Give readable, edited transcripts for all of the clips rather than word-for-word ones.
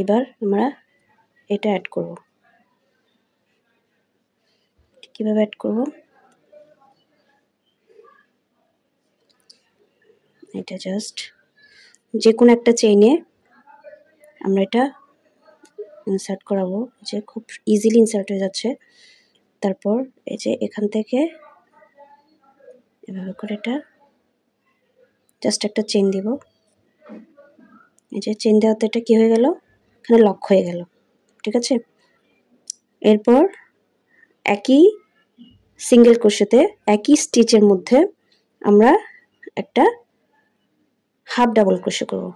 এবার আমরা এটা অ্যাড করব। কিভাবে অ্যাড করব, এটা জাস্ট যে কোনো একটা চেইনে আমরা এটা ইনসার্ট করাবো, যে খুব ইজিলি ইনসার্ট হয়ে যাচ্ছে। তারপর এই যে এখান থেকে এভাবে করে এটা জাস্ট একটা চেইন দিব। এই যে চেইন দেওয়াতে এটা কি হয়ে গেল, এখানে লক হয়ে গেল, ঠিক আছে। এরপর একই সিঙ্গেল ক্রোশেতে একই স্টিচের মধ্যে আমরা একটা হাফ ডাবল ক্রোশে করব।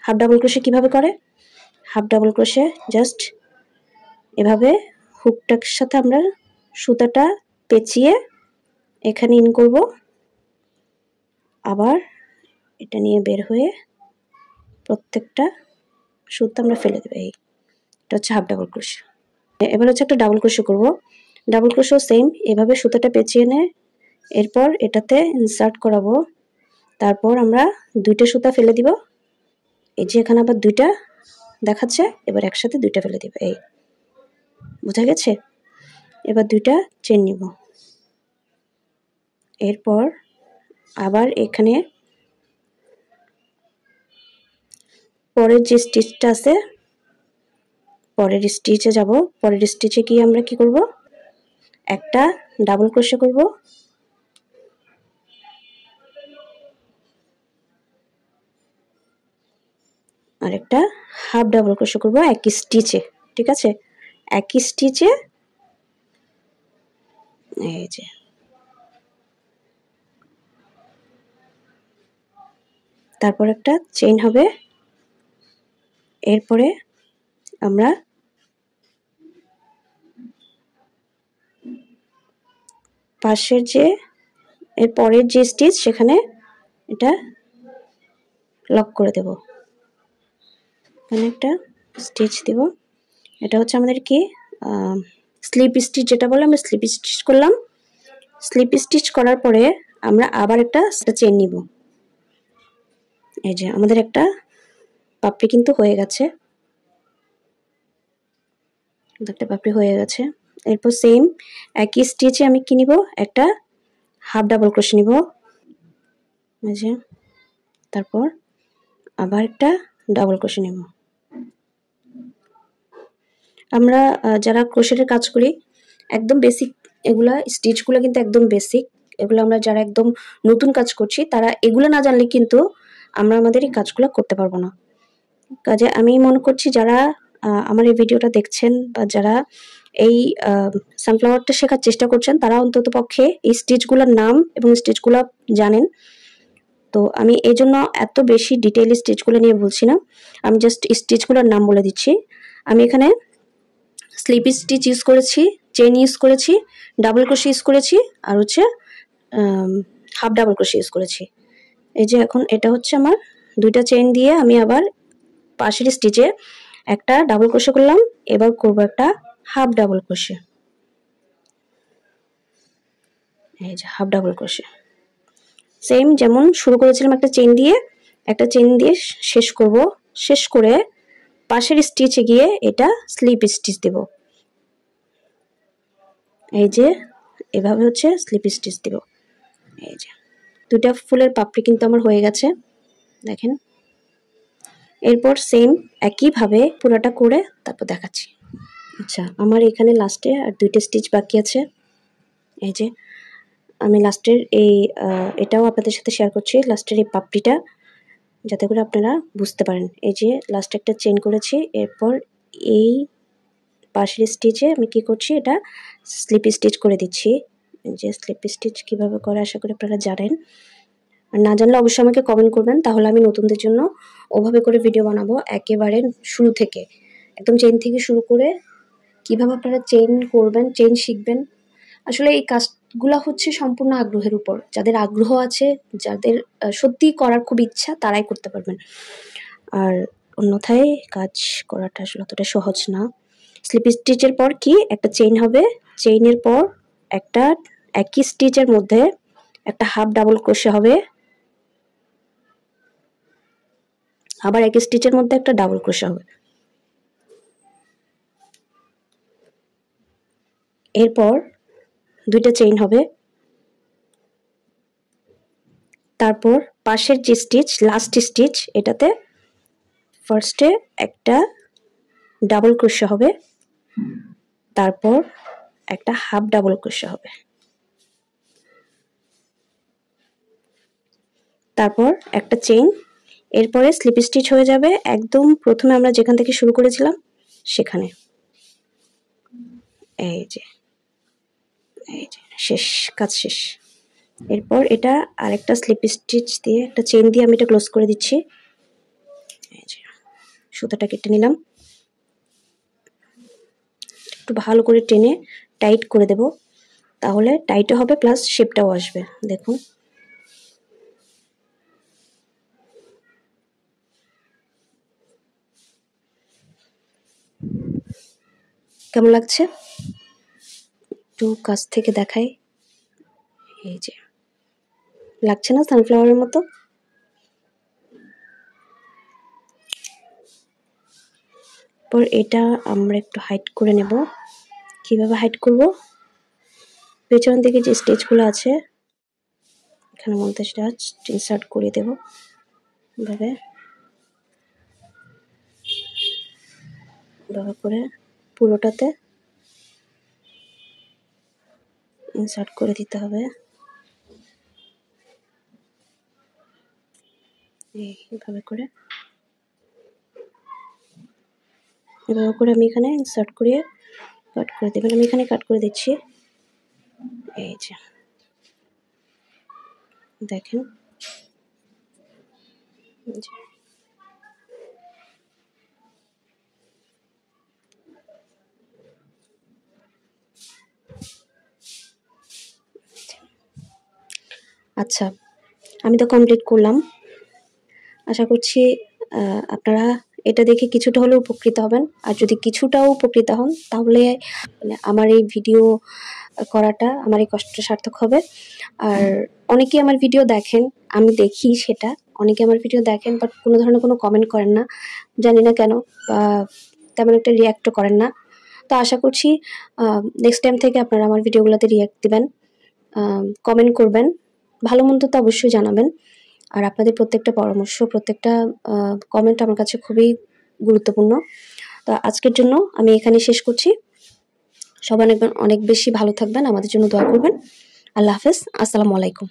হাফ ডাবল ক্রোশে কিভাবে করে, হাফ ডাবল ক্রোশে জাস্ট এভাবে হুকটার সাথে আমরা সুতাটা পেঁচিয়ে এখানে ইন করব, আবার এটা নিয়ে বের হয়ে প্রত্যেকটা সুতা আমরা ফেলে দেবো। এটা হচ্ছে হাফ ডাবল ক্রোশে। এবার হচ্ছে একটা ডাবল ক্রোশে করব। ডাবল ক্রোশেও সেম, এভাবে সুতাটা পেঁচিয়ে নে, এরপর এটাতে ইনসার্ট করাবো। তারপর আমরা দুইটা সুতা ফেলে দিব, এই যে এখানে আবার দুইটা দেখাচ্ছে, এবার একসাথে দুইটা ফেলে দিব। এই বোঝা গেছে। এবার দুইটা চেন নিব, এরপর আবার এখানে পরের যে স্টিচটা আছে, পরের স্টিচে যাব। পরের স্টিচে গিয়ে আমরা কি করব, একটা ডাবল ক্রোশে করব, আর একটা হাফ ডাবল ক্রোশে করব একই স্টিচে, ঠিক আছে। একই স্টিচে এই যে তারপর একটা চেইন হবে। এরপরে আমরা পাশের যে এর পরের যে স্টিচ সেখানে এটা লক করে দেব, এখানে একটা স্টিচ দেব। এটা হচ্ছে আমাদের কি স্লিপ স্টিচ যেটা বলে, আমরা স্লিপ স্টিচ করলাম। স্লিপ স্টিচ করার পরে আমরা আবার একটা চেইন নিব। এই যে আমাদের একটা পাপড়ি কিন্তু হয়ে গেছে, একটা পাপড়ি হয়ে গেছে। এরপর সেম একই স্টিচে আমি কি নিব, একটা হাফ ডাবল ক্রোশে নিব, এই যে তারপর আবার একটা ডাবল ক্রোশে নিব। আমরা যারা ক্রোশেটের কাজ করি একদম বেসিক, এগুলা স্টিচগুলো কিন্তু একদম বেসিক। এগুলো আমরা যারা একদম নতুন কাজ করছি তারা এগুলো না জানলে কিন্তু আমরা আমাদের এই কাজগুলো করতে পারবো না। কাজে আমি মনে করছি যারা আমার এই ভিডিওটা দেখছেন বা যারা এই সানফ্লাওয়ারটা শেখার চেষ্টা করছেন, তারা অন্তত পক্ষে এই স্টিচগুলোর নাম এবং স্টিচগুলো জানেন। তো আমি এই জন্য এত বেশি ডিটেইল স্টিচগুলো নিয়ে বলছি না, আমি জাস্ট স্টিচগুলোর নাম বলে দিচ্ছি। আমি এখানে স্লিপ স্টিচ ইউজ করেছি, চেন ইউজ করেছি, ডাবল ক্রোশে ইউজ করেছি, আর হচ্ছে হাফ ডাবল ক্রোশে ইউজ করেছি। এই যে এখন এটা হচ্ছে আমার দুইটা চেন দিয়ে আমি আবার পাশের স্টিচে একটা ডাবল ক্রোশে করলাম, এবার করব একটা হাফ ডাবল ক্রোশে। এই যে হাফ ডাবল ক্রোশে সেম যেমন শুরু করেছিলাম একটা চেন দিয়ে, একটা চেন দিয়ে শেষ করব। শেষ করে পাশের স্টিচে গিয়ে এটা স্লিপ স্টিচ দেব। এই যে এভাবে হচ্ছে স্লিপ স্টিচ দেব। এই যে দুটা ফুলের পাপড়ি কিন্তু আমার হয়ে গেছে, দেখেন। এরপর সেম একইভাবে পুরোটা করে তারপর দেখাচ্ছি। আচ্ছা, আমার এখানে লাস্টে আর দুইটা স্টিচ বাকি আছে। এই যে আমি লাস্টের এই এটাও আপনাদের সাথে শেয়ার করছি, লাস্টের এই পাপড়িটা, যাতে করে আপনারা বুঝতে পারেন। এই যে লাস্টে একটা চেন করেছি, এরপর এই পাশের স্টিচে আমি কি করছি, এটা স্লিপ স্টিচ করে দিচ্ছি। যে স্লিপ স্টিচ কিভাবে করে আশা করি আপনারা জানেন, আর না জানলে অবশ্যই আমাকে কমেন্ট করবেন, তাহলে আমি নতুনদের জন্য ওভাবে করে ভিডিও বানাবো একেবারে শুরু থেকে, একদম চেন থেকে শুরু করে কিভাবে আপনারা চেন করবেন, চেন শিখবেন। আসলে এই কাজগুলো হচ্ছে সম্পূর্ণ আগ্রহের উপর, যাদের আগ্রহ আছে, যাদের সত্যি করার খুব ইচ্ছা, তারাই করতে পারবেন। আর অন্যথায় কাজ করাটা আসলে অতটা সহজ না। স্লিপ স্টিচের পর কি একটা চেইন হবে, চেইনের পর একটা একই স্টিচের মধ্যে একটা হাফ ডাবল ক্রোশে হবে, আবার একই স্টিচের মধ্যে একটা ডাবল ক্রোশে হবে। এরপর 2টা চেইন হবে, তারপর পাশের যে স্টিচ লাস্ট স্টিচ এটাতে ফার্স্টে একটা ডাবল ক্রোশে হবে, তারপর একটা হাফ ডাবল ক্রোশে হবে, তারপর একটা চেইন, এরপরে স্লিপ স্টিচ হয়ে যাবে একদম প্রথমে আমরা যেখান থেকে শুরু করেছিলাম সেখানে। এই যে শেষ, কাজ শেষ। এরপর এটা আরেকটা স্লিপ স্টিচ দিয়ে একটা চেইন দিয়ে আমি এটা ক্লোজ করে দিচ্ছি। এই যে সুতাটা কেটে নিলাম, একটু ভালো করে টেনে টাইট করে দেব, তাহলে টাইটও হবে প্লাস শেপটাও আসবে। দেখুন কেমন লাগছে, একটু কাছ থেকে দেখাই। এই যে লাগছে না সানফ্লাওয়ারের মতো? পর এটা আমরা একটু হাইড করে নেব। কিভাবে হাইড করব? পেছন দিকে যে স্টিচগুলো আছে এখানে মধ্যে সেটা ইনসার্ট করে দেব, এভাবে করে পুরোটাতে ইনসার্ট করে দিতে হবে। এইভাবে করে আমি এখানে ইনসার্ট করিয়ে কাট করে দেবেন। আমি এখানে কাট করে দিচ্ছি। এই যে দেখেন, আচ্ছা আমি তো কমপ্লিট করলাম। আশা করছি আপনারা এটা দেখে কিছুটা হলেও উপকৃত হবেন, আর যদি কিছুটাও উপকৃত হন তাহলে আমার এই ভিডিও করাটা, আমার এই কষ্ট সার্থক হবে। আর অনেকেই আমার ভিডিও দেখেন, আমি দেখি সেটা, অনেকে আমার ভিডিও দেখেন বাট কোনো ধরনের কোনো কমেন্ট করেন না, জানি না কেন, বা তেমন একটা রিয়াক্টও করেন না। তো আশা করছি নেক্সট টাইম থেকে আপনারা আমার ভিডিওগুলোতে রিয়াক্ট দিবেন, কমেন্ট করবেন, ভালো মন্দ তো অবশ্যই জানাবেন। আর আপনাদের প্রত্যেকটা পরামর্শ, প্রত্যেকটা কমেন্ট আমার কাছে খুবই গুরুত্বপূর্ণ। তো আজকের জন্য আমি এখানে শেষ করছি। সবাই অনেক বেশি ভালো থাকবেন, আমাদের জন্য দোয়া করবেন। আল্লাহ হাফেজ, আসসালামু আলাইকুম।